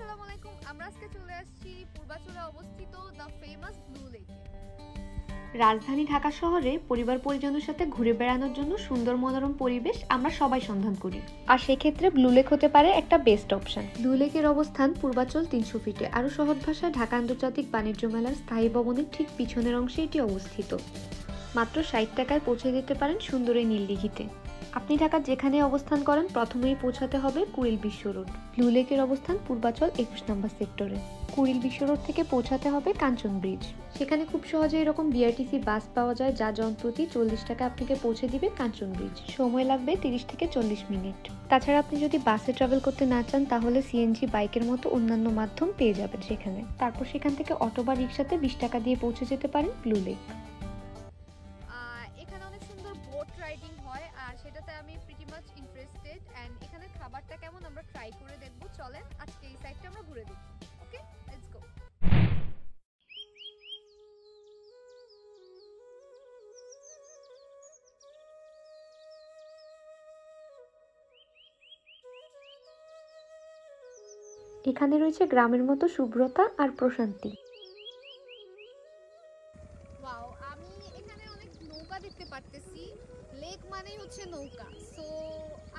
আসসালামু আলাইকুম। আমরা আজকে চলে আসছি পূর্বাচলে অবস্থিত দ্য ফেমাস ব্লু লেকে। রাজধানী ঢাকা শহরে পরিবার পরিজনের সাথে ঘুরে বেড়ানোর জন্য সুন্দর মনোরম পরিবেশ আমরা সবাই সন্ধান করি, আর সেক্ষেত্রে ব্লু লেক হতে পারে একটা বেস্ট অপশন। ব্লু লেকের অবস্থান পূর্বাচল 300 ফিটে। আরও সহজ ভাষায় ঢাকা আন্তর্জাতিক বাণিজ্য মেলার স্থায়ী ভবনের ঠিক পিছনের অংশে এটি অবস্থিত। মাত্র 60 টাকায় পৌঁছে যেতে পারেন সুন্দর এই নীলদিঘিতে। আপনি ঢাকার যেখানে অবস্থান করেন প্রথমেই পৌঁছাতে হবে কুড়িল বিশ্ব রোড। ব্লু লেকের অবস্থান পূর্বাচল 21 নম্বর সেক্টরে। কুড়িল বিশ্ব রোড থেকে পৌঁছাতে হবে কাঞ্চন ব্রিজ। সেখানে খুব সহজে এরকম বিআরটিসি বাস পাওয়া যায়, যা জনপ্রতি 40 টাকা আপনাকে পৌঁছে দিবে কাঞ্চন ব্রিজ। সময় লাগবে 30 থেকে 40 মিনিট। তাছাড়া আপনি যদি বাসে ট্রাভেল করতে না চান তাহলে সিএনজি, বাইকের মতো অন্যান্য মাধ্যম পেয়ে যাবেন সেখানে। তারপর সেখান থেকে অটো বা রিক্সাতে 20 টাকা দিয়ে পৌঁছে যেতে পারেন ব্লু লেক। এখানে অনেক সুন্দর বোট রাইডিং হয়, আর সেটাতে আমি প্রিটি মাচ ইন্টারেস্টেড। এন্ড এখানে খাবারটা কেমন আমরা ট্রাই করে দেখব। চলেন আজকে এই সাইডটা আমরা ঘুরে দেখি। ওকে, লেটস গো। এখানে রয়েছে গ্রামের মতো শুভ্রতা আর প্রশান্তি। ওয়াও, আমি এখানে অনেক নৌকা দেখতে পারতেছি। লেক মানেই হচ্ছে নৌকা, সো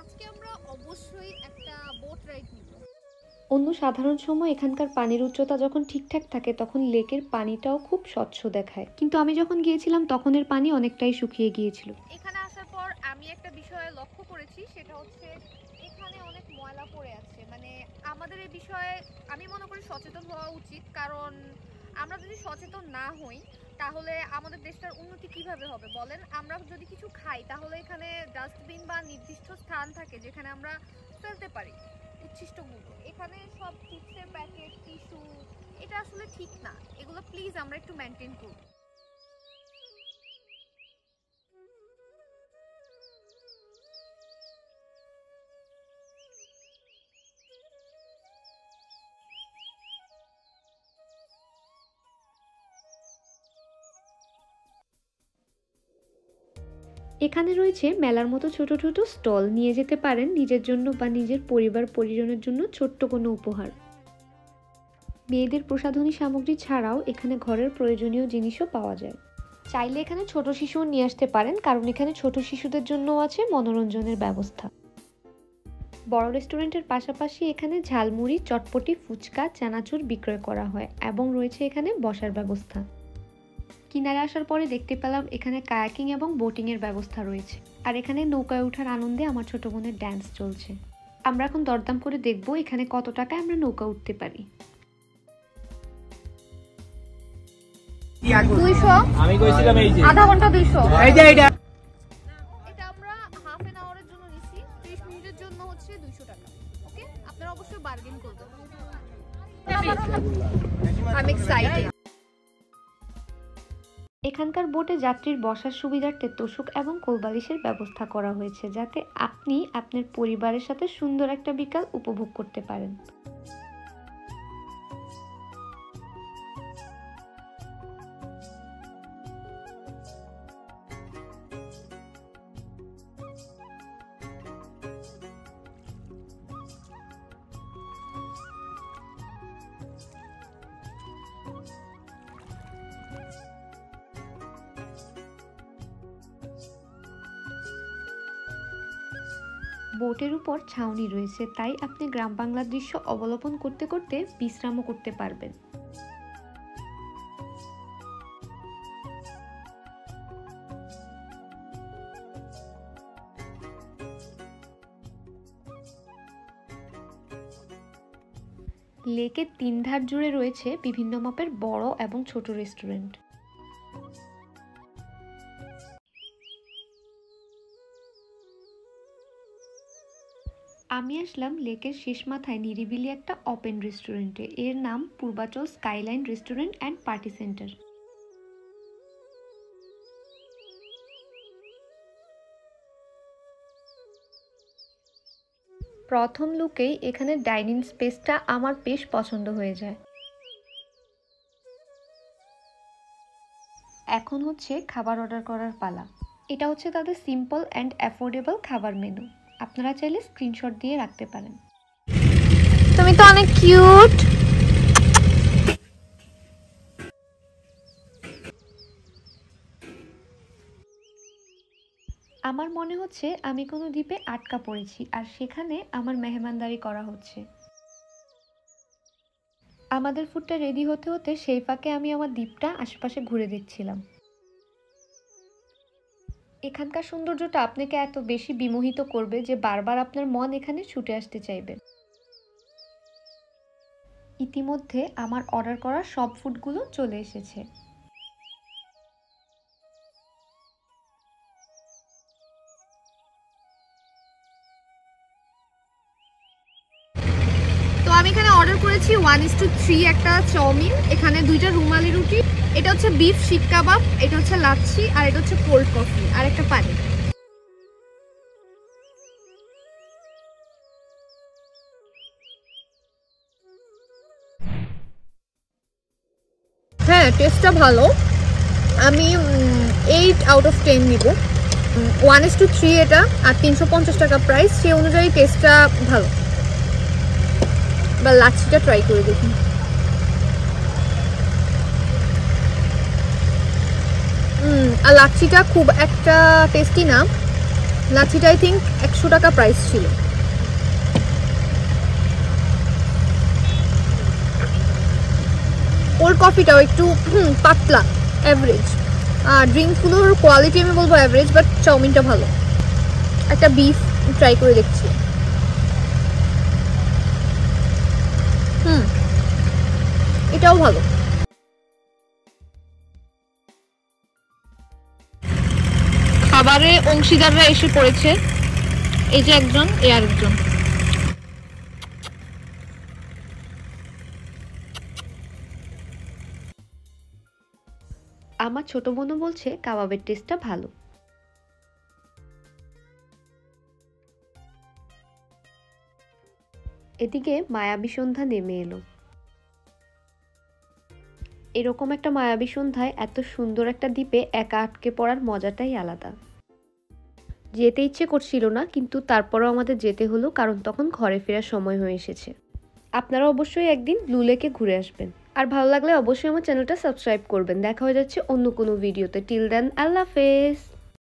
আজকে আমরা অবশ্যই একটা বোট রাইড নিব। অন্য সাধারণ সময় এখানকার পানির উচ্চতা যখন ঠিকঠাক থাকে তখন লেকের পানিটাও খুব স্বচ্ছ দেখায়, কিন্তু আমি যখন গিয়েছিলাম তখন এর পানি অনেকটাই শুকিয়ে গিয়েছিল। এখানে আসার পর আমি একটা বিষয় লক্ষ্য করেছি, সেটা হচ্ছে এখানে অনেক ময়লা পড়ে আছে। মানে আমাদের এই বিষয়ে আমি মনে করি সচেতন হওয়া উচিত, কারণ আমরা যদি সচেতন না হই তাহলে আমাদের দেশটার উন্নতি কিভাবে হবে বলেন। আমরা যদি কিছু খাই তাহলে এখানে ডাস্টবিন বা নির্দিষ্ট স্থান থাকে যেখানে আমরা ফেলতে পারি উচ্ছিষ্টগুলো। এখানে সব চিপসের প্যাকেট, টিস্যু, এটা আসলে ঠিক না। এগুলো প্লিজ আমরা একটু মেনটেন করব। এখানে রয়েছে মেলার মতো ছোট ছোট স্টল, নিয়ে যেতে পারেন নিজের জন্য বা নিজের পরিবার পরিজনের জন্য ছোট্ট কোনো উপহার। মেয়েদের প্রসাধনী সামগ্রী ছাড়াও এখানে ঘরের প্রয়োজনীয় জিনিসও পাওয়া যায়। চাইলে এখানে ছোট শিশুও নিয়ে আসতে পারেন, কারণ এখানে ছোট শিশুদের জন্যও আছে মনোরঞ্জনের ব্যবস্থা। বড় রেস্টুরেন্টের পাশাপাশি এখানে ঝালমুড়ি, চটপটি, ফুচকা, চানাচুর বিক্রয় করা হয় এবং রয়েছে এখানে বসার ব্যবস্থা। কিনারে আসার পরে দেখতে পেলাম এখানে কায়াকিং এবং বোটিং এর ব্যবস্থা রয়েছে, আর এখানে নৌকায় ওঠার আনন্দে আমার ছোট বোনের ড্যান্স চলছে। আমরা এখন দরদাম করে দেখব এখানে কত টাকায় আমরা নৌকা উঠতে পারি। 200, আমি কইছিলাম এই যে আধা ঘন্টা 200। এই যে এটা আমরা হাফ এন আওয়ারের জন্য নিছি, 30 মিনিটের জন্য হচ্ছে 200 টাকা। ওকে, আপনারা অবশ্যই বার্গেন করবেন। I am excited. এখানকার বোটে যাত্রীর বসার সুবিধার্থে তোশক এবং কোলবালিশের ব্যবস্থা করা হয়েছে, যাতে আপনি আপনার পরিবারের সাথে সুন্দর একটা বিকাল উপভোগ করতে পারেন। বোটের উপর ছাউনি রয়েছে, তাই আপনি গ্রাম বাংলার দৃশ্য অবলোকন করতে করতে বিশ্রামও করতে পারবেন। লেকের 3 ধার জুড়ে রয়েছে বিভিন্ন মাপের বড় এবং ছোট রেস্টুরেন্ট। আমি আসলাম লেকের শেষ মাথায় নিরিবিলি একটা ওপেন রেস্টুরেন্টে। এর নাম Purbachal skyline restaurant and party centre. প্রথম লুকেই এখানে ডাইনিং স্পেসটা আমার বেশ পছন্দ হয়ে যায়। এখন হচ্ছে খাবার অর্ডার করার পালা। এটা হচ্ছে তাদের সিম্পল অ্যান্ড অ্যাফোর্ডেবল খাবার মেনু। আপনারা চাইলে স্ক্রিনশট দিয়ে রাখতে পারেন। তো তুমি তো অনেক কিউট। আমার মনে হচ্ছে আমি কোনো দ্বীপে আটকা পড়েছি আর সেখানে আমার মেহমানদারি করা হচ্ছে। আমাদের ফুডটা রেডি হতে হতে সেই ফাঁকে আমি আমার দ্বীপটা আশেপাশে ঘুরে দেখছিলাম। এখানকার সৌন্দর্যটা আপনাকে এত বেশি বিমোহিত করবে যে বারবার আপনার মন এখানে ছুটে আসতে চাইবে। ইতিমধ্যে আমার অর্ডার করা সব ফুডগুলো চলে এসেছে। তো আমি এখানে অর্ডার করেছি 1:3 একটা চাউমিন, এখানে 2টা রুমালি রুটি, এটা হচ্ছে বিফ শিক কাবাব, এটা হচ্ছে লাচ্ছি, আর এটা হচ্ছে কোল্ড কফি আর একটা পানি। হ্যাঁ, টেস্টটা ভালো। আমি 8/10 নিব। 1:3 এটা, আর 350 টাকা প্রাইস, সেই অনুযায়ী টেস্টটা ভালো। বা লাচ্ছিটা ট্রাই করে দেখি। আর লাচ্ছিটা খুব একটা টেস্টি না, লাচ্ছিটা আই থিঙ্ক 100 টাকা প্রাইস ছিল। কোল্ড কফিটাও একটু পাতলা, অ্যাভারেজ। আর ড্রিঙ্কসগুলোর কোয়ালিটি আমি বলবো অ্যাভারেজ, বাট চাউমিনটা ভালো। একটা বিফ ট্রাই করে দেখছি। এটাও ভালো। খাবারে অংশীদাররা এসে পড়েছে, এই যে একজন, এ আরেকজন। আমার ছোট বোনও বলছে কাবাবের টেস্টটা ভালো। এদিকে মায়াবী সন্ধ্যা নেমে এলো। এরকম একটা মায়াবী সন্ধ্যায় এত সুন্দর একটা দ্বীপে একা আটকে পড়ার মজাটাই আলাদা। যেতে ইচ্ছে করছিল না, কিন্তু তারপরও আমাদের যেতে হলো, কারণ তখন ঘরে ফেরার সময় হয়ে এসেছে। আপনারা অবশ্যই একদিন ব্লু লেকে ঘুরে আসবেন। আর ভালো লাগলে অবশ্যই আমার চ্যানেলটা সাবস্ক্রাইব করবেন। দেখা হয়ে যাচ্ছে অন্য কোনো ভিডিওতে। টিল দেন, আল্লাহ হাফেজ।